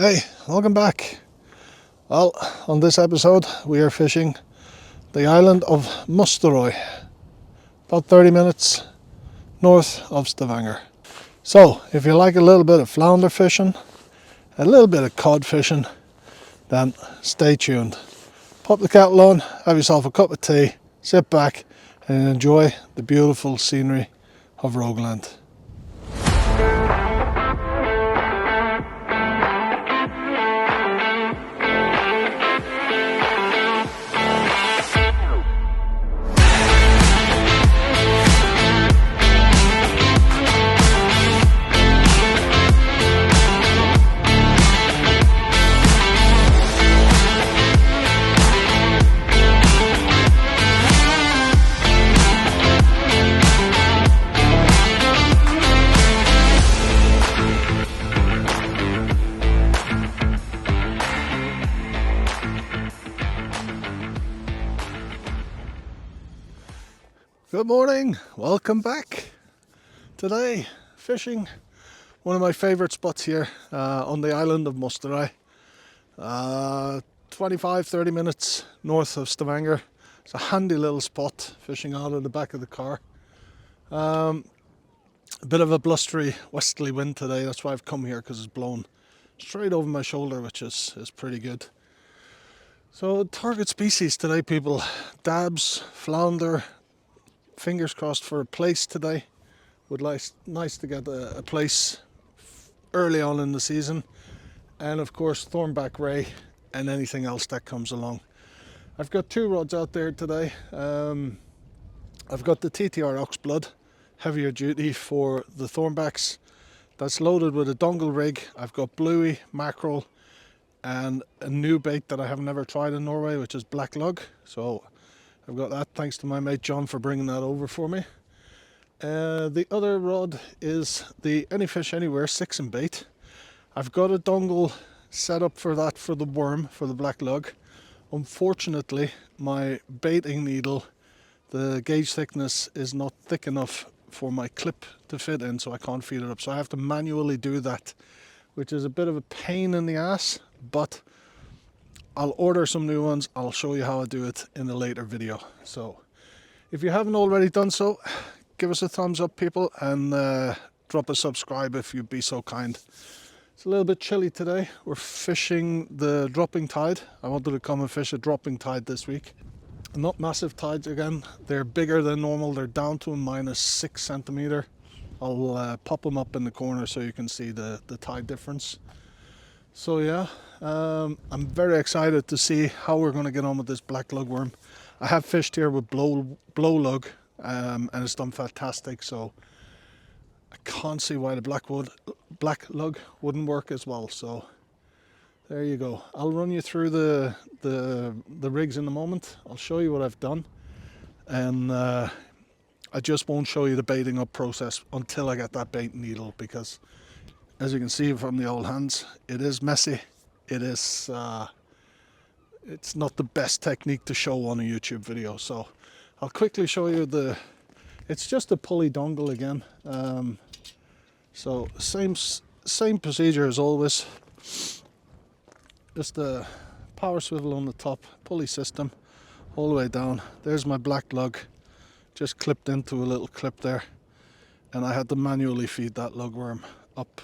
Hey, welcome back. Well, on this episode we are fishing the island of Mosterøy, about 30 minutes north of Stavanger. So if you like a little bit of flounder fishing, a little bit of cod fishing, then stay tuned. Pop the kettle on, have yourself a cup of tea, sit back and enjoy the beautiful scenery of Rogaland. Good morning, welcome back. Today, fishing one of my favourite spots here on the island of Mosterøy. 25-30 minutes north of Stavanger. It's a handy little spot, fishing out of the back of the car. A bit of a blustery westerly wind today, that's why I've come here, because it's blown straight over my shoulder, which is pretty good. So target species today, people: dabs, flounder. Fingers crossed for a place today. Would like nice to get a place early on in the season, and of course thornback ray and anything else that comes along. I've got two rods out there today. I've got the TTR Oxblood, heavier duty for the thornbacks. That's loaded with a dongle rig. I've got bluey, mackerel, and a new bait that I have never tried in Norway, which is black lug. So I've got that thanks to my mate John for bringing that over for me. The other rod is the Any Fish Anywhere 6 and bait. I've got a dongle set up for that, for the worm, for the black lug. Unfortunately, my baiting needle, the gauge thickness is not thick enough for my clip to fit in, so I can't feed it up. So I have to manually do that, which is a bit of a pain in the ass, but I'll order some new ones. I'll show you how I do it in a later video. So if you haven't already done so, give us a thumbs up, people, and drop a subscribe if you'd be so kind. It's a little bit chilly today. We're fishing the dropping tide. I wanted to come and fish a dropping tide this week. Not massive tides again. They're bigger than normal. They're down to a -6 centimeter. I'll pop them up in the corner so you can see the tide difference. So yeah, I'm very excited to see how we're going to get on with this black lug worm. I have fished here with blow lug, and it's done fantastic, so I can't see why the black lug wouldn't work as well. So there you go. I'll run you through the rigs in a moment. I'll show you what I've done, and I just won't show you the baiting up process until I get that bait needle, because as you can see from the old hands, it is messy. It is it's not the best technique to show on a YouTube video, so I'll quickly show you it's just a pulley dongle again. So same procedure as always. Just a power swivel on the top, pulley system all the way down. There's my black lug, just clipped into a little clip there, and I had to manually feed that lugworm up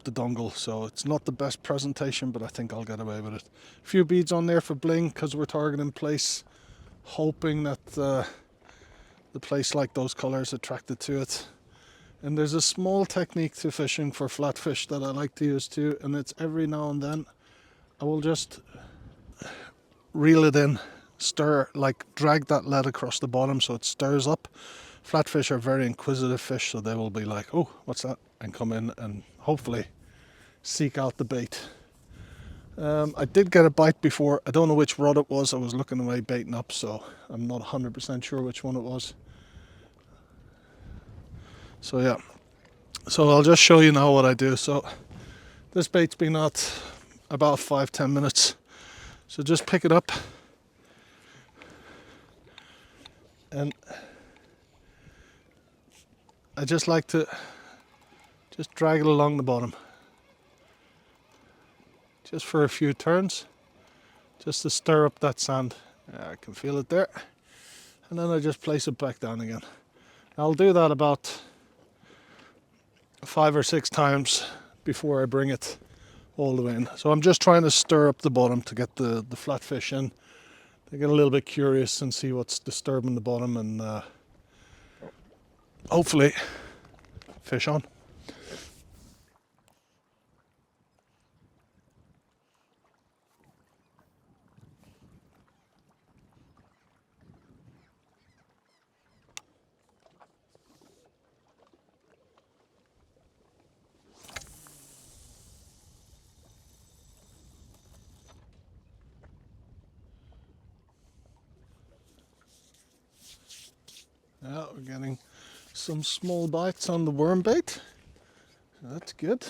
the dongle, so it's not the best presentation, but I think I'll get away with it. A few beads on there for bling, because we're targeting place, hoping that the place like those colors attracted to it. And there's a small technique to fishing for flatfish that I like to use too, and it's every now and then I will just reel it in, stir, like drag that lead across the bottom so it stirs up. Flatfish are very inquisitive fish, so they will be like, oh, what's that? And come in and hopefully seek out the bait. I did get a bite before. I don't know which rod it was. I was looking away baiting up, so I'm not 100% sure which one it was. So yeah, so I'll just show you now what I do. So this bait's been out about 5-10 minutes. So just pick it up and I just like to just drag it along the bottom. just for a few turns, just to stir up that sand. I can feel it there. And then I just place it back down again. I'll do that about 5 or 6 times before I bring it all the way in. So I'm just trying to stir up the bottom to get the flatfish in. They get a little bit curious and see what's disturbing the bottom, and hopefully fish on. Yeah, we're getting some small bites on the worm bait. So that's good.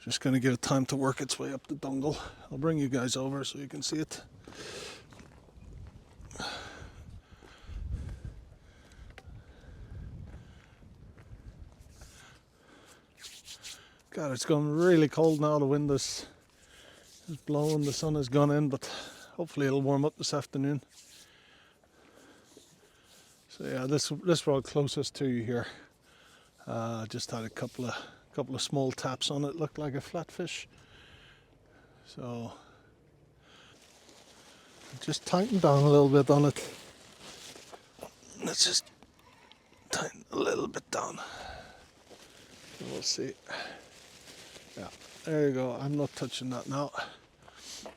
Just going to give it time to work its way up the dongle. I'll bring you guys over so you can see it. God, it's gone really cold now. The wind is blowing, the sun has gone in, but hopefully it'll warm up this afternoon. So yeah, this rod closest to you here, just had a couple of small taps on it, looked like a flatfish. So just tighten down a little bit on it. Let's just tighten a little bit down. And we'll see. Yeah, there you go. I'm not touching that now. So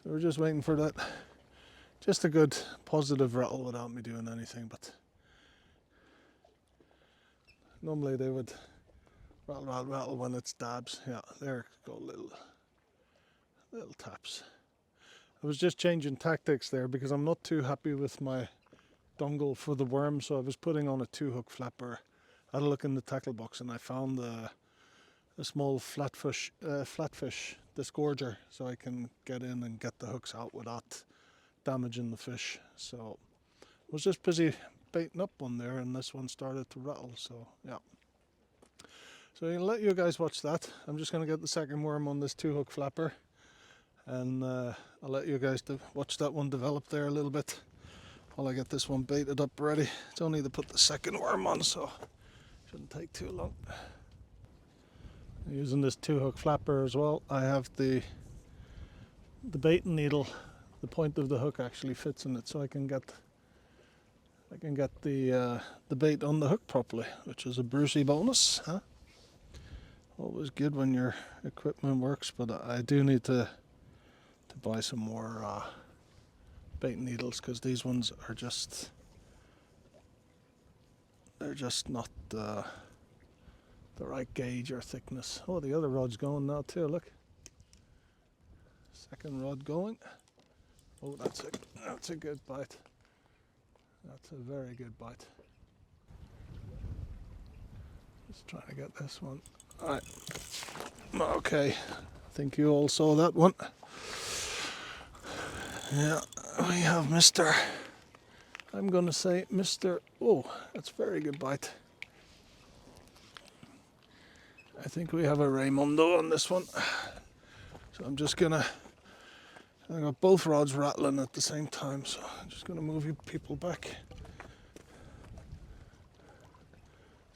we're just waiting for that. Just a good positive rattle without me doing anything, but normally they would rattle when it stabs. Yeah, there go little taps. I was just changing tactics there because I'm not too happy with my dongle for the worm, so I was putting on a 2-hook flapper. I had a look in the tackle box and I found a small flatfish disgorger, so I can get in and get the hooks out without damaging the fish. So I was just busy baiting up one there and this one started to rattle, so yeah. So I'll let you guys watch that. I'm just going to get the second worm on this 2-hook flapper, and I'll let you guys watch that one develop there a little bit while I get this one baited up ready. It's only to put the second worm on, so shouldn't take too long. Using this 2-hook flapper as well, I have the baiting needle. The point of the hook actually fits in it, so I can get the bait on the hook properly, which is a Brucey bonus, huh? Always good when your equipment works, but I do need to buy some more bait needles, because these ones are just not the right gauge or thickness. Oh, the other rod's going now too, look. Second rod going. Oh, that's a good bite. That's a very good bite. Just trying to get this one. Alright. Okay. I think you all saw that one. Yeah, we have Mr. I'm going to say Mr. Oh, that's a very good bite. I think we have a Raymondo on this one. So I'm just going to... I got both rods rattling at the same time, so I'm just going to move you people back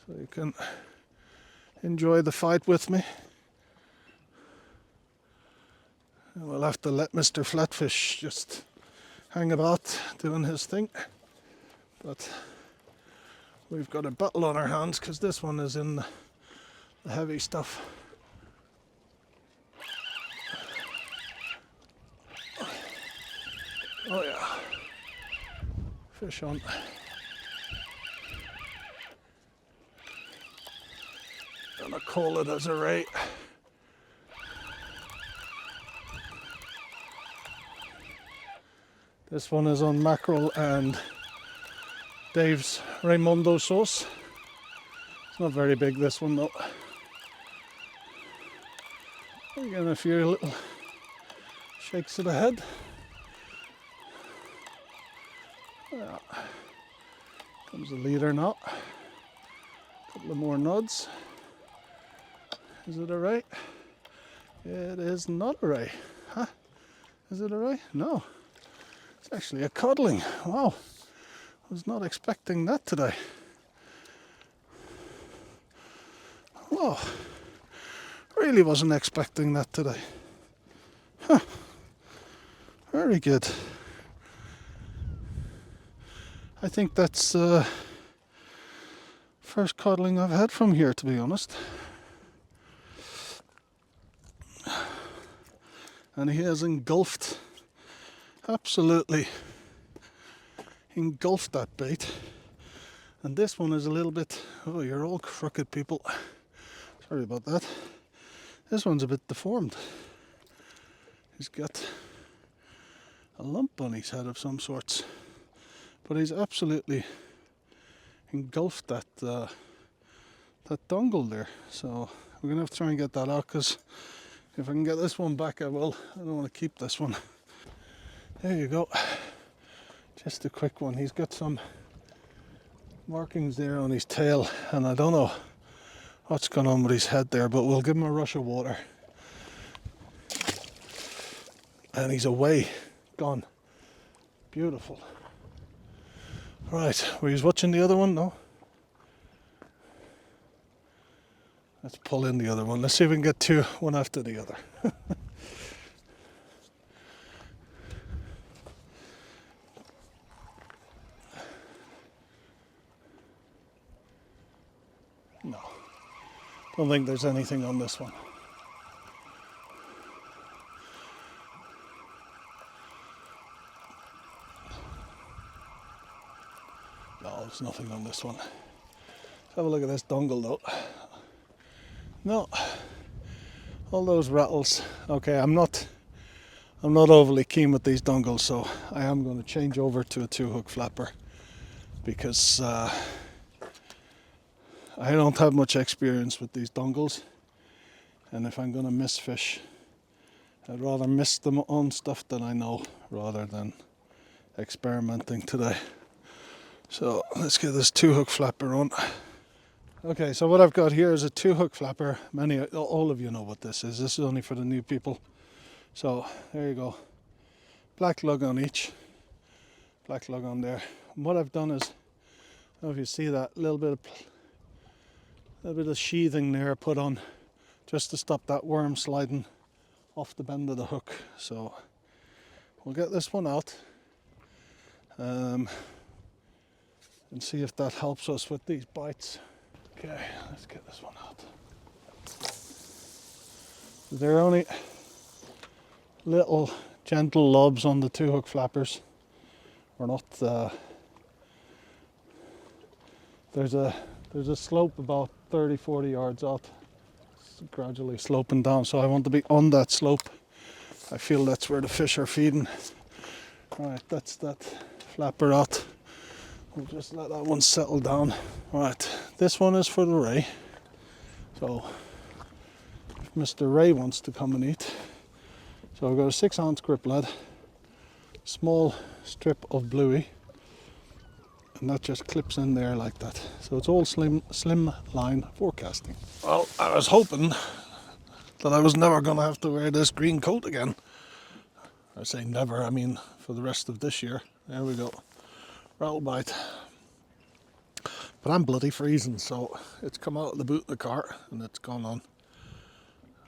so you can enjoy the fight with me. And we'll have to let Mr. Flatfish just hang about doing his thing. But we've got a battle on our hands because this one is in the heavy stuff. Oh yeah, fish on. Gonna call it as a ray. This one is on mackerel and Dave's Raymondo sauce. It's not very big, this one though. Again, a few little shakes of the head. Yeah. Comes the leader now. A couple of more nods. Is it a ray? It is not a ray. Huh? Is it a ray? No. It's actually a codling. Wow. I was not expecting that today. Wow. Really wasn't expecting that today. Huh. Very good. I think that's first codling I've had from here, to be honest. And he has engulfed, absolutely engulfed that bait. And this one is a little bit, oh, you're all crooked people. Sorry about that. This one's a bit deformed. He's got a lump on his head of some sorts. But he's absolutely engulfed that that dongle there. So we're going to have to try and get that out, because if I can get this one back, I will. I don't want to keep this one. There you go. Just a quick one. He's got some markings there on his tail, and I don't know what's going on with his head there, but we'll give him a rush of water. And he's away, gone. Beautiful. Right, were you watching the other one? No? Let's pull in the other one. Let's see if we can get two, one after the other. No, don't think there's anything on this one. No, there's nothing on this one. Let's have a look at this dongle though. No, all those rattles. Okay, I'm not overly keen with these dongles, so I am going to change over to a 2-hook flapper, because I don't have much experience with these dongles, and if I'm going to miss fish, I'd rather miss them on stuff that I know rather than experimenting today. So let's get this 2-hook flapper on. Okay, so what I've got here is a 2-hook flapper. All of you know what this is. This is only for the new people. So there you go. Black lug on each. Black lug on there. And what I've done is, I don't know if you see that little bit of sheathing there put on, just to stop that worm sliding off the bend of the hook. So we'll get this one out and see if that helps us with these bites. Okay, let's get this one out. There are only little gentle lobs on the 2-hook flappers. We're not. There's a slope about 30-40 yards out. It's gradually sloping down, so I want to be on that slope. I feel that's where the fish are feeding. Right, that's that flapper out. We'll just let that one settle down. Right, this one is for the ray. So if Mr. Ray wants to come and eat. So I've got a 6-ounce grip lead, small strip of bluey, and that just clips in there like that. So it's all slim line forecasting. Well, I was hoping that I was never going to have to wear this green coat again. I say never, I mean for the rest of this year. There we go. Rattle bite. But I'm bloody freezing, so it's come out of the boot of the car and it's gone on.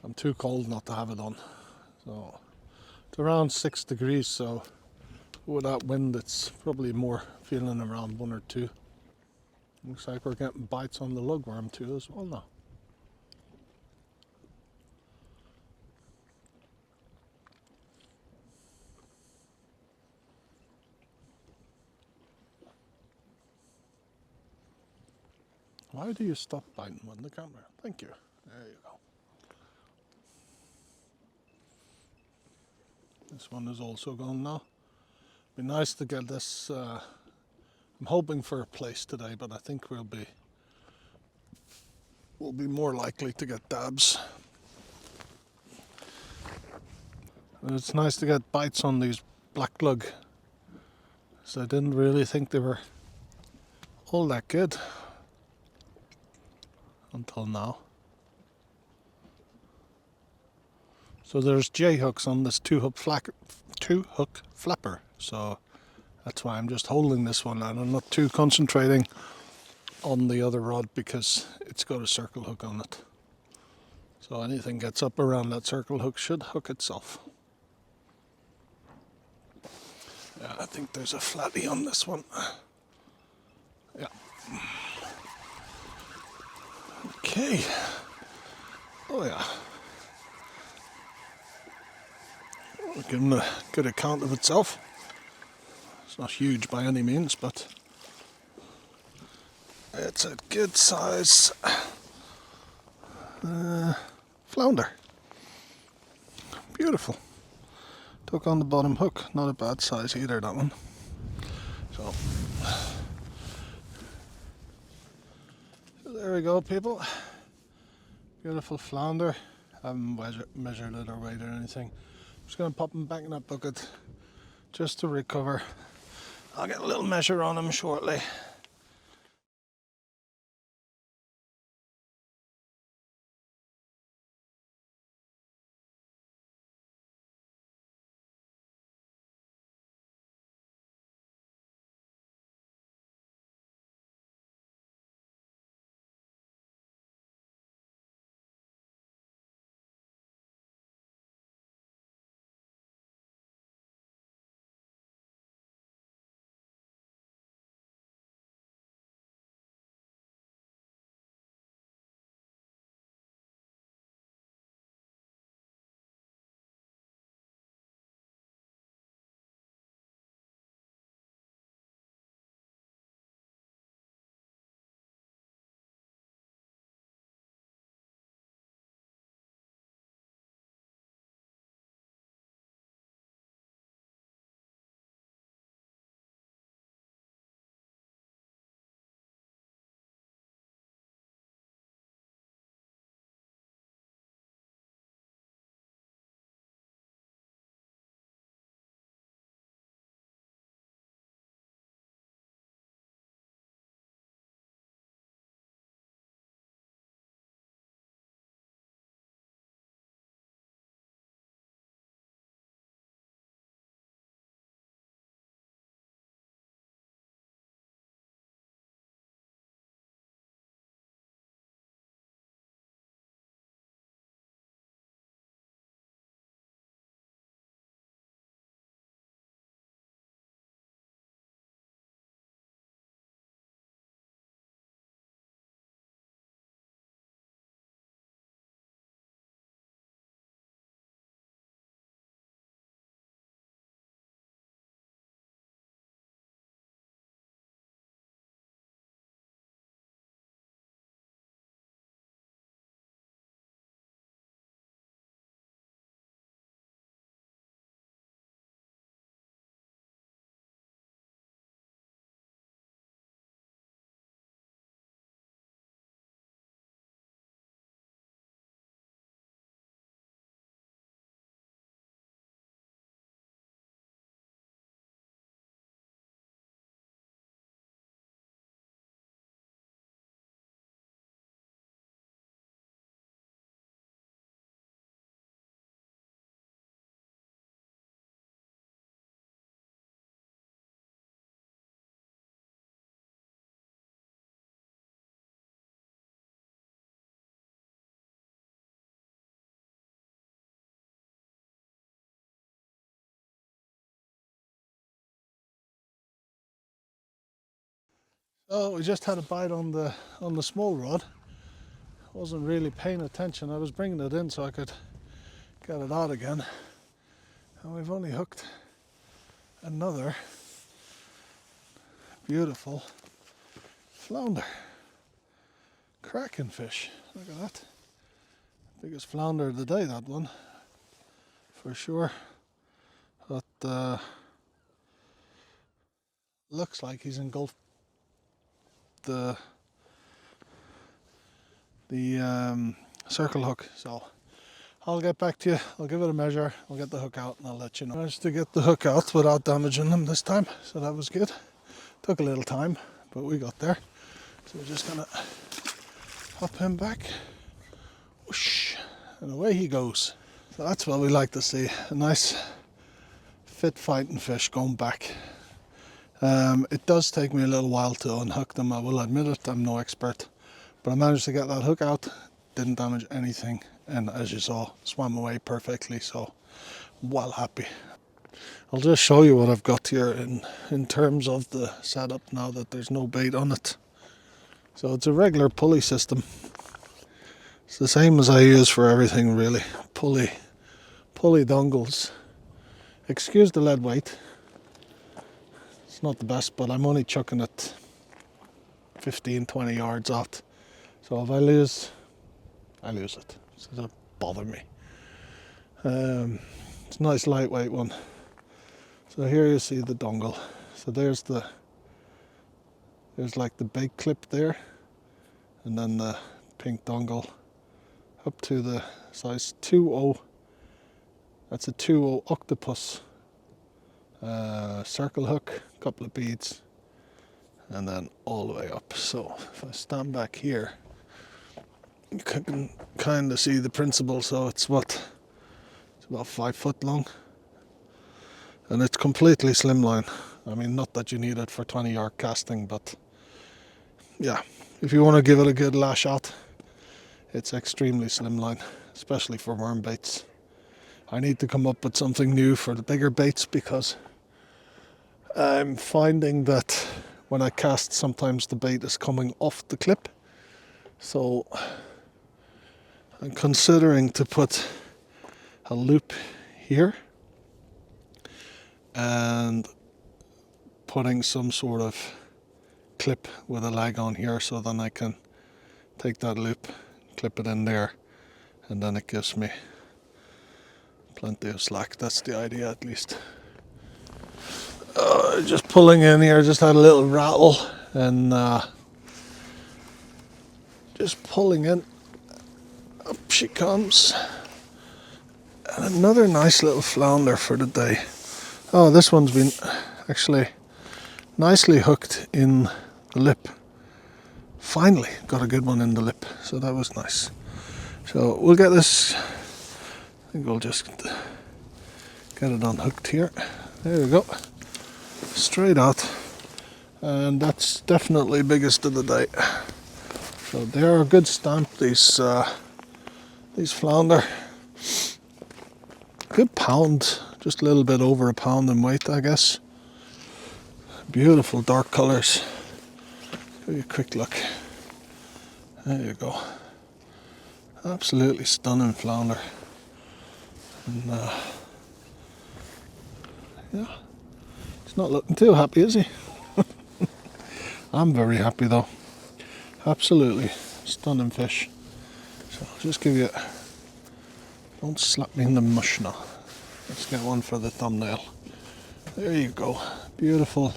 I'm too cold not to have it on. So it's around 6 degrees, so with that wind it's probably more feeling around 1 or 2. Looks like we're getting bites on the lugworm too as well now. Why do you stop biting on the camera? Thank you. There you go. This one is also gone now. Be nice to get this. I'm hoping for a place today, but I think we'll be more likely to get dabs. And it's nice to get bites on these black lug, so I didn't really think they were all that good until now. So there's J hooks on this two hook flapper. So that's why I'm just holding this one, and I'm not too concentrating on the other rod because it's got a circle hook on it. So anything gets up around that circle hook should hook itself. Yeah, I think there's a flatty on this one. Yeah. Okay. Oh yeah. I'll give him a good account of itself. It's not huge by any means, but it's a good size flounder. Beautiful. Took on the bottom hook. Not a bad size either, that one. So there we go, people. Beautiful flounder. I haven't measured it or weighed or anything. I'm just going to pop him back in that bucket just to recover. I'll get a little measure on him shortly. Oh, we just had a bite on the small rod. Wasn't really paying attention. I was bringing it in so I could get it out again. And we've only hooked another beautiful flounder. Cracking fish. Look at that. Biggest flounder of the day, that one. For sure. But looks like he's engulfed the circle hook. So I'll get back to you. I'll give it a measure. I'll get the hook out and I'll let you know. Managed to get the hook out without damaging him this time, so that was good. Took a little time, but we got there. So we're just gonna hop him back. Whoosh, and away he goes. So that's what we like to see, a nice fit fighting fish going back. It does take me a little while to unhook them, I will admit it, I'm no expert. But I managed to get that hook out, didn't damage anything, and as you saw, swam away perfectly, so well happy. I'll just show you what I've got here in terms of the setup now that there's no bait on it. So it's a regular pulley system. It's the same as I use for everything really. Pulley dongles. Excuse the lead weight. It's not the best, but I'm only chucking it 15-20 yards out. So if I lose it. So it doesn't bother me. It's a nice lightweight one. So here you see the dongle. So there's like the big clip there, and then the pink dongle up to the size 2.0. That's a 2.0 octopus circle hook, couple of beads, and then all the way up. So if I stand back here, you can kind of see the principle. So it's about 5 foot long, and it's completely slimline. I mean, not that you need it for 20-yard casting, but yeah, if you want to give it a good lash out, it's extremely slimline, especially for worm baits. I need to come up with something new for the bigger baits, because I'm finding that when I cast, sometimes the bait is coming off the clip. So I'm considering to put a loop here and putting some sort of clip with a lag on here, so then I can take that loop, clip it in there, and then it gives me plenty of slack. That's the idea, at least. Just pulling in here, just had a little rattle, and just pulling in, up she comes, and another nice little flounder for the day. Oh, this one's been actually nicely hooked in the lip. Finally got a good one in the lip, so that was nice. So we'll get this, I think we'll just get it unhooked here. There we go, straight out, and that's definitely biggest of the day. So they are a good stamp, these flounder. Good pound, just a little bit over a pound in weight, I guess. Beautiful dark colours. Give you a quick look. There you go. Absolutely stunning flounder. And yeah, he's not looking too happy, is he? I'm very happy though. Absolutely stunning fish. So I'll just give you, don't slap me in the mush now. Let's get one for the thumbnail. There you go. Beautiful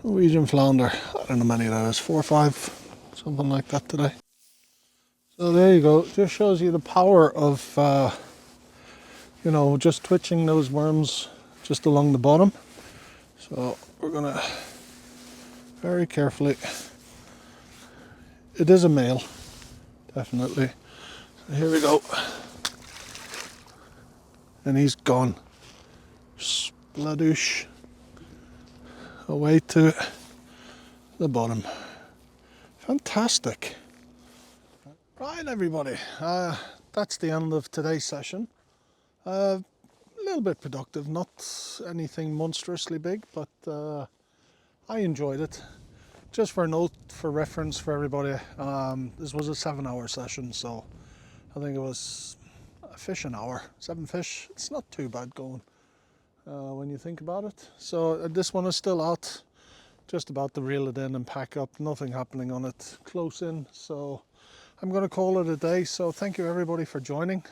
Norwegian flounder. I don't know how many that is, 4 or 5, something like that today. So there you go. Just shows you the power of you know, just twitching those worms just along the bottom. So we're gonna very carefully, it is a male, definitely. So here we go. And he's gone. Spladoosh. Away to the bottom. Fantastic. Right, everybody. That's the end of today's session. A little bit productive, not anything monstrously big, but I enjoyed it. Just for a note, for reference for everybody, this was a 7-hour session, so I think it was a fish an hour. 7 fish, it's not too bad going when you think about it. So this one is still out, just about to reel it in and pack up. Nothing happening on it close in, so I'm going to call it a day. So thank you everybody for joining.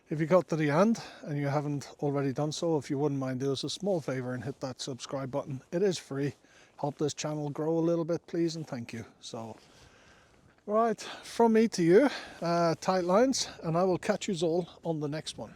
If you got to the end and you haven't already done so, if you wouldn't mind, do us a small favor and hit that subscribe button. It is free. Help this channel grow a little bit, please, and thank you. So, right, from me to you, tight lines, and I will catch you all on the next one.